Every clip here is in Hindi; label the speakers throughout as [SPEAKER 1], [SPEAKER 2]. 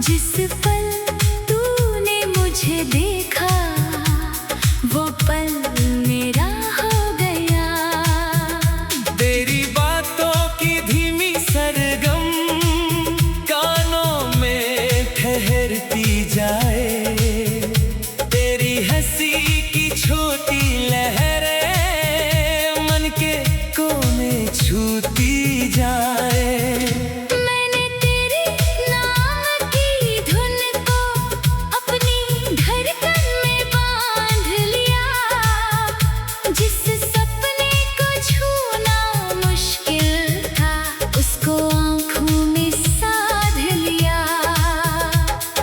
[SPEAKER 1] जिस पल तूने मुझे देखा वो पल मेरा हो गया।
[SPEAKER 2] तेरी बातों की धीमी सरगम कानों में ठहरती जाए, तेरी हंसी की छोटी लहरें मन के कोने छूती जाए।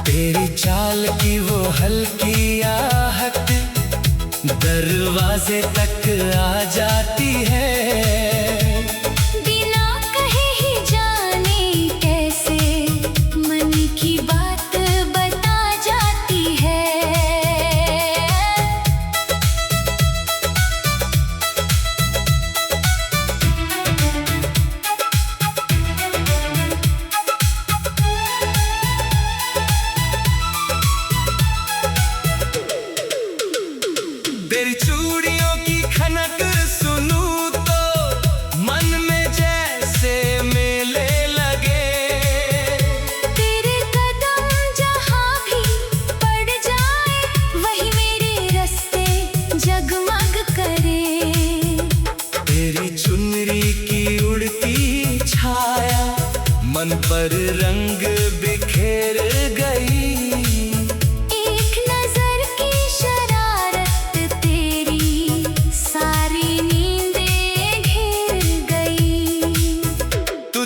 [SPEAKER 2] तेरी चाल की वो हल्की आहट दरवाजे तक आ जाती है।
[SPEAKER 1] बिना कहे ही जाने कैसे मन की बात बता जाती है।
[SPEAKER 2] तेरी चूड़ियों की खनक सुनूं तो मन में जैसे मेले लगे।
[SPEAKER 1] तेरे कदम जहाँ भी पड़ जाए वही मेरे रास्ते जगमग करे।
[SPEAKER 2] तेरी चुनरी की उड़ती छाया मन पर रंग बिखेर गई।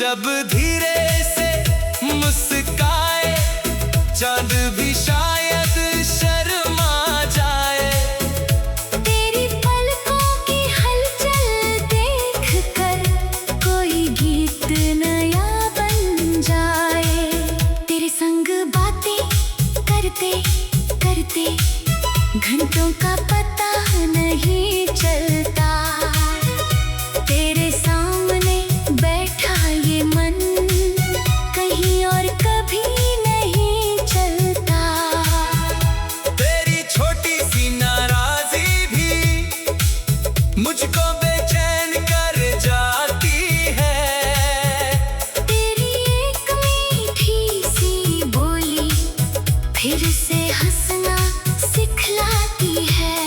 [SPEAKER 2] जब धीरे से मुस्काए चांद भी शायद शर्मा जाए।
[SPEAKER 1] तेरी पलकों की हलचल देखकर कोई गीत नया बन जाए। तेरे संग बातें करते करते घंटों का पता नहीं चलता। तेरे सामने बैठा ये मन कहीं और कभी नहीं चलता।
[SPEAKER 2] तेरी छोटी सी नाराजी भी मुझको बेचैन कर जाती है।
[SPEAKER 1] तेरी एक मीठी सी बोली फिर से हंसना सिखलाती है।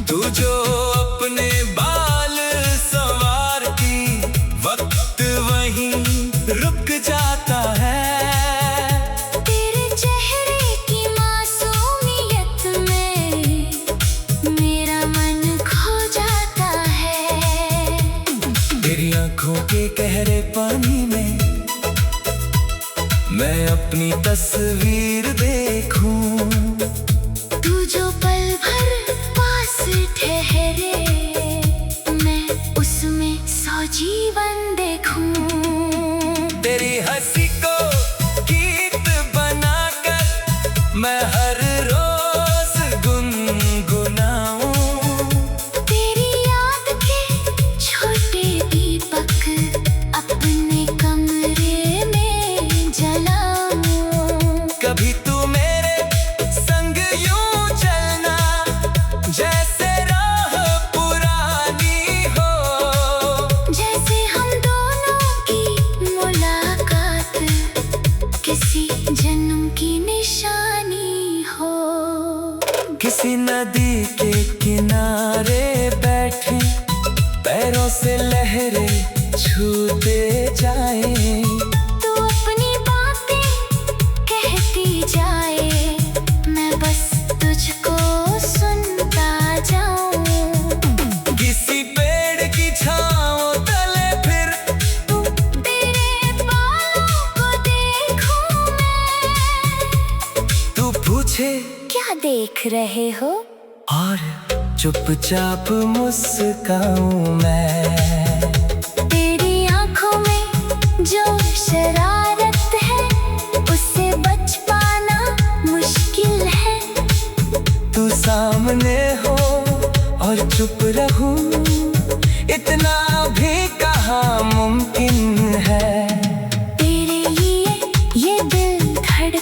[SPEAKER 2] तू जो अपने बाल संवारती वक्त वहीं रुक जाता है।
[SPEAKER 1] तेरे चेहरे की मासूमियत में मेरा मन खो जाता है।
[SPEAKER 2] तेरी आंखों के गहरे पानी में मैं अपनी तस्वीर देखूं।
[SPEAKER 1] तू जो पल भर पास ठहरे मैं उसमें 100 जीवन देखूं।
[SPEAKER 2] तेरी हंसी को गीत बनाकर मैं हर रोज गुनगुनाऊं।
[SPEAKER 1] तेरी याद के छोटे दीपक अपने कमरे में जलाऊं।
[SPEAKER 2] कभी तू मेरे संग यूं चलना जैसे राह पुरानी हो।
[SPEAKER 1] जैसे हम दोनों की मुलाकात किसी जन्म की निशानी हो।
[SPEAKER 2] किसी नदी के किनारे बैठे पैरों से लहरें छूते जाएं।
[SPEAKER 1] तू अपनी बातें कहती जाए मैं बस तुझको सुनता जाऊं।
[SPEAKER 2] किसी पेड़ की छांव तले फिर
[SPEAKER 1] तेरे बालों को देखूं मैं।
[SPEAKER 2] तू पूछे
[SPEAKER 1] क्या देख रहे हो
[SPEAKER 2] और चुपचाप मुस्काऊं मैं।
[SPEAKER 1] तेरी आंखों में जो शरारत है उससे बच पाना मुश्किल है।
[SPEAKER 2] तू सामने हो और चुप रहूं इतना भी कहाँ मुमकिन है।
[SPEAKER 1] तेरे लिए ये दिल धड़कता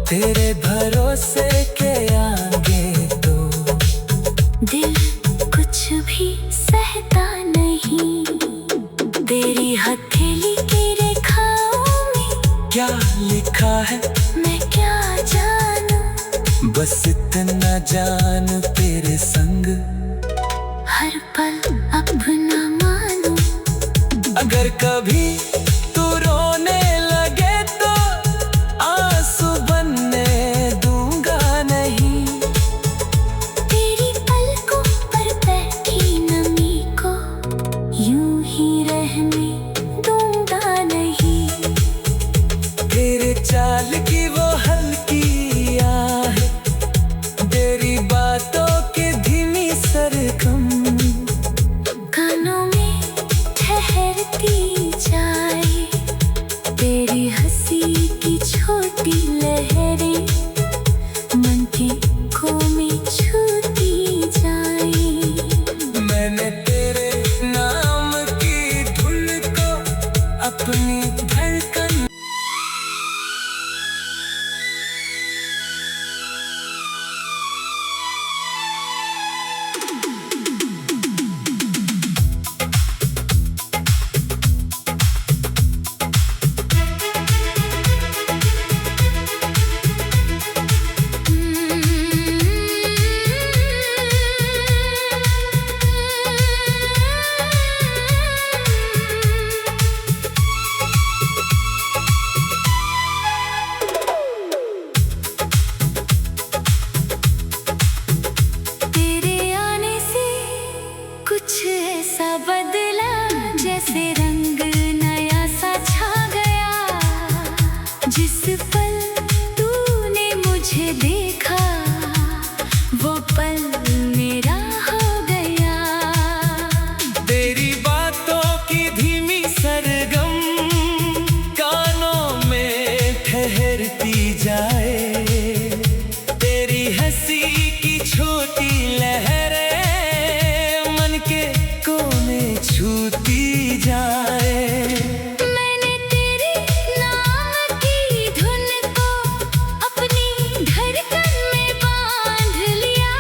[SPEAKER 2] तेरे भरोसे के आगे तो
[SPEAKER 1] दिल कुछ भी सहता नहीं। तेरी हथेली की रेखाओं में
[SPEAKER 2] क्या लिखा है
[SPEAKER 1] मैं क्या जानूं।
[SPEAKER 2] बस इतना जान तेरे संग
[SPEAKER 1] हर पल अपना मानूं।
[SPEAKER 2] अगर कभी तू रोने लगे तो आंसू बनने दूंगा नहीं।
[SPEAKER 1] तेरी पलकों पर बैठी नमी को यूं ही रहने दूंगा नहीं।
[SPEAKER 2] तेरे चाल की वो हल्की आहे, तेरी बातों की धीमी सरगम
[SPEAKER 1] कानों में ठहरती जाए। तेरी हंसी की छोटी लहरें मन के खो में छूती जाए।
[SPEAKER 2] मैंने तेरे नाम की धुन को अपनी धड़कन
[SPEAKER 1] तेरे आने से कुछ ऐसा बदला जैसे रंग नया सा छा गया। जिस पल तूने मुझे देखा वो पल मेरा हो गया।
[SPEAKER 2] तेरी बातों की धीमी सरगम कानों में ठहरती जाए। तेरी हंसी की छोटी लहरें मन के कोने छूती जाए।
[SPEAKER 1] मैंने तेरे नाम की धुन को अपनी धड़कन में बांध लिया।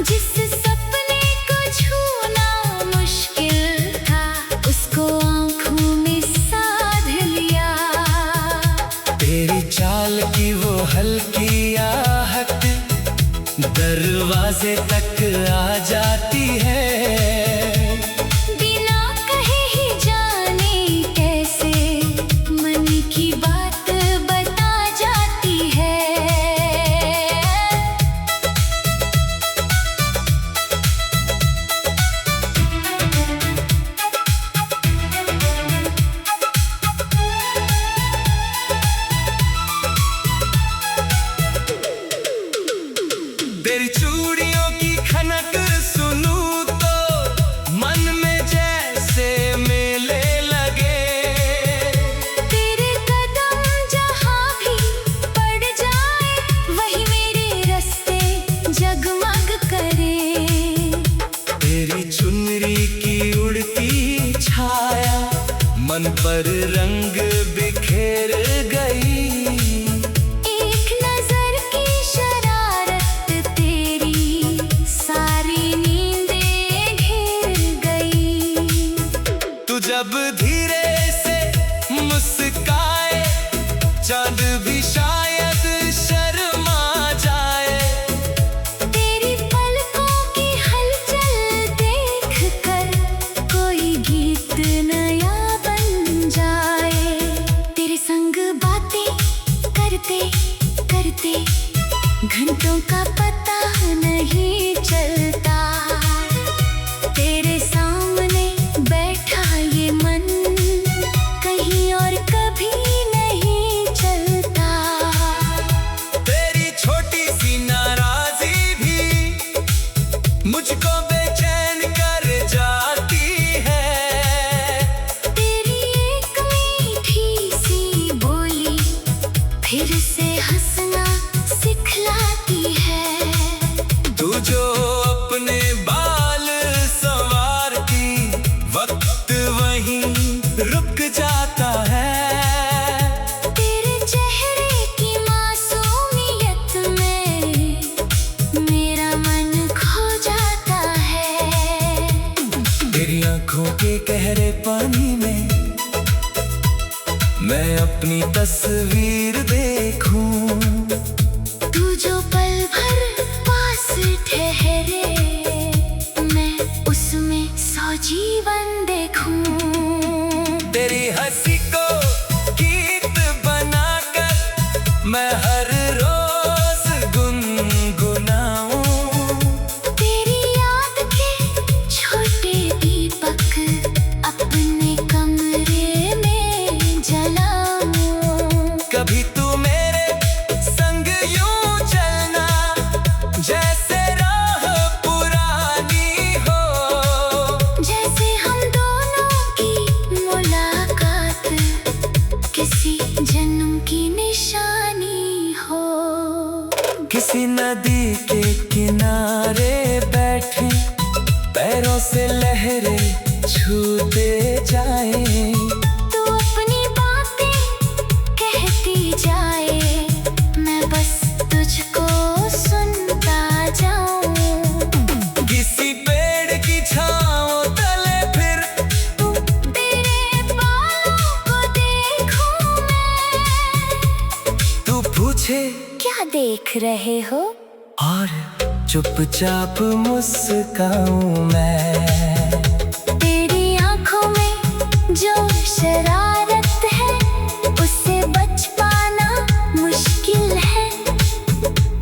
[SPEAKER 1] जिस सपने को छूना मुश्किल था उसको आँखों में साध लिया।
[SPEAKER 2] तेरी चाल की वो हल्की आहट दरवाजे तक आ जाती है।
[SPEAKER 1] बिना कहे ही जाने कैसे मन की बात बता जाती है।
[SPEAKER 2] तेरी चूड़ियों की खनक सुनूं तो मन में जैसे मेले लगे।
[SPEAKER 1] तेरे कदम जहाँ भी पड़ जाए वही मेरे रास्ते जगमग करे।
[SPEAKER 2] तेरी चुनरी की उड़ती छाया मन पर रंग बिखेर गई।
[SPEAKER 1] एक नजर की शरारत तेरी सारी नींदें घेर गई।
[SPEAKER 2] तू जब धीरे से मुस्काए चांद भी शायद शर्मा जाए।
[SPEAKER 1] तेरी पलकों की हलचल देख कर कोई गीत नया बन जाए। तेरे संग बातें करते करते घंटों का पता नहीं चलता। तेरे सामने बैठा ये मन कहीं और कभी नहीं चलता।
[SPEAKER 2] तेरी छोटी सी नाराजी भी मुझको बेचैन कर जाती है।
[SPEAKER 1] तेरी एक मीठी सी बोली फिर से हंसना सिखलाती है।
[SPEAKER 2] तू जो अपने बाल संवारती वक्त वहीं रुक जाता है।
[SPEAKER 1] तेरे चेहरे की मा
[SPEAKER 2] अपनी तस्वीर देखूं।
[SPEAKER 1] तू जो पल भर पास ठहरे, मैं उसमें 100 जीवन देखूं।
[SPEAKER 2] तेरी हंसी को गीत बनाकर मैं हर रोज गुनगुनाऊं।
[SPEAKER 1] तेरी याद के छोटे दीपक अपने कमरे में जलाऊं।
[SPEAKER 2] कभी तू मेरे संग यूं चलना जैसे राह पुरानी हो।
[SPEAKER 1] जैसे हम दोनों की मुलाकात किसी जन्म की निशानी हो।
[SPEAKER 2] किसी नदी के किनारे बैठे, पैरों से लहरें छूते जाएं।
[SPEAKER 1] तू अपनी बातें कहती जाए, मैं बस तुझको सुनता जाऊं।
[SPEAKER 2] किसी पेड़ की छांव तले फिर
[SPEAKER 1] तेरे बालों को देखूं मैं।
[SPEAKER 2] तू पूछे
[SPEAKER 1] क्या देख रहे हो?
[SPEAKER 2] और चुपचाप मुस्काऊं मैं।
[SPEAKER 1] तेरी आंखों में जो शरारत है, उससे बच पाना मुश्किल है।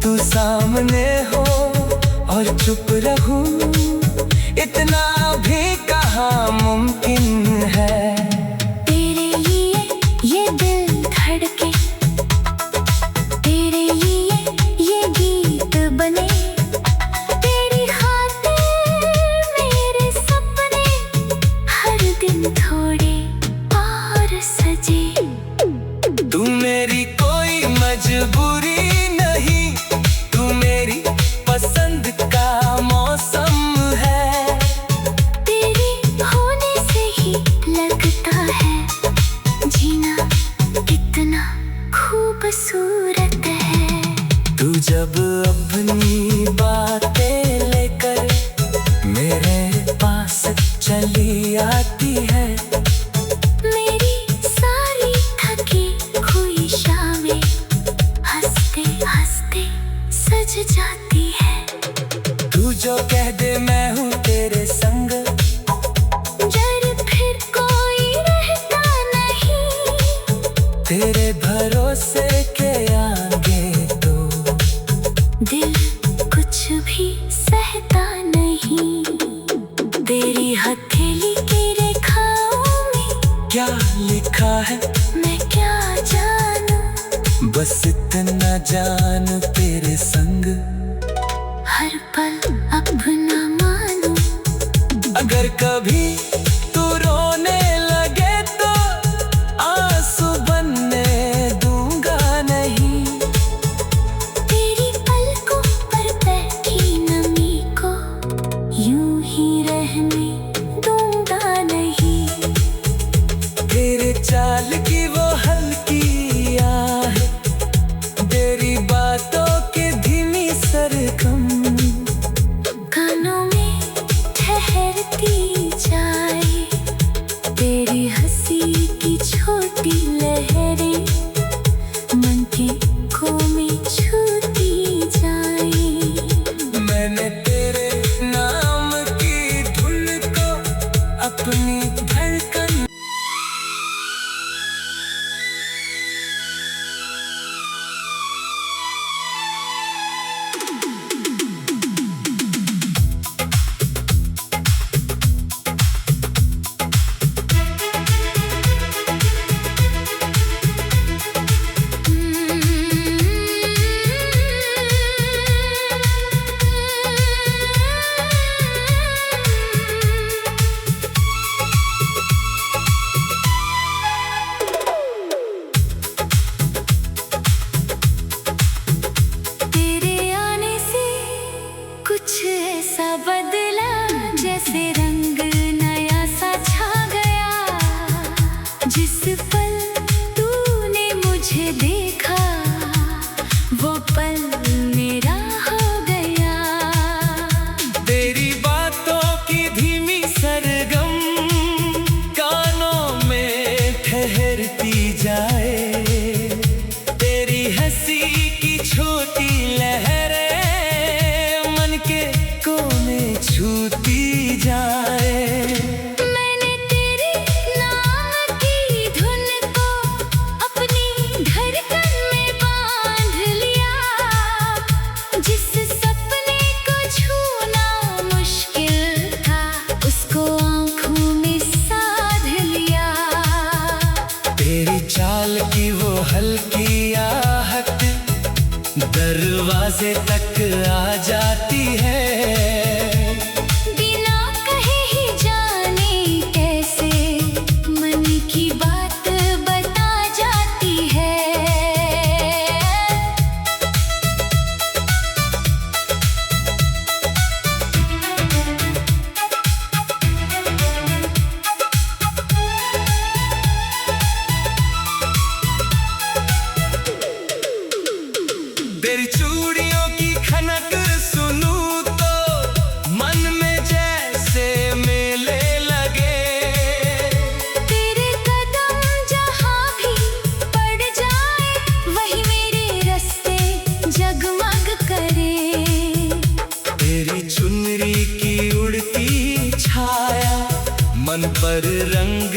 [SPEAKER 2] तू सामने हो और चुप रहूं, इतना भी कहाँ मुमकिन है।
[SPEAKER 1] तेरे लिए ये दिल धड़के, तेरे लिए ये गीत बने। तेरी खातिर मेरे सपने हर दिन थोड़े और सजे।
[SPEAKER 2] तू मेरी कोई मजबूरी नहीं, तू मेरी पसंद का मौसम है।
[SPEAKER 1] तेरी होने से ही लगता है जीना कितना खूबसूरत है।
[SPEAKER 2] तू जब अपनी बातें लेकर मेरे पास चली आती है,
[SPEAKER 1] मेरी सारी थकी हुई शामें हंसते हंसते सज जाती है।
[SPEAKER 2] तू जो कह दे मैं हूँ तेरे संग,
[SPEAKER 1] डर फिर कोई रहता नहीं।
[SPEAKER 2] तेरे भरोसे के आगे तो
[SPEAKER 1] दिल कुछ भी सहता नहीं। तेरी हथेली की रेखाओं में
[SPEAKER 2] क्या लिखा है
[SPEAKER 1] मैं क्या जानूं।
[SPEAKER 2] बस इतना जान तेरे संग
[SPEAKER 1] हर पल अपना मानूं।
[SPEAKER 2] अगर कभी तू रोने लगे तो आंसू बनने दूंगा नहीं।
[SPEAKER 1] तेरी पलकों पर बैठी नमी को यूं ही रहने दूंगा नहीं।
[SPEAKER 2] तेरे चाल की वो हल्की आहें, तेरी बातों की धीमी सरगम
[SPEAKER 1] कानों में ठहरती जाए।
[SPEAKER 2] दरवाजे तक आ जाती है।
[SPEAKER 1] बिना कहे ही जाने कैसे मन की बात बता जाती है।
[SPEAKER 2] तेरी चूड़ियों की खनक सुनूं तो मन में जैसे मेले लगे।
[SPEAKER 1] तेरे कदम जहाँ भी पड़ जाए वही मेरे रास्ते जगमग करे।
[SPEAKER 2] तेरी चुनरी की उड़ती छाया मन पर रंग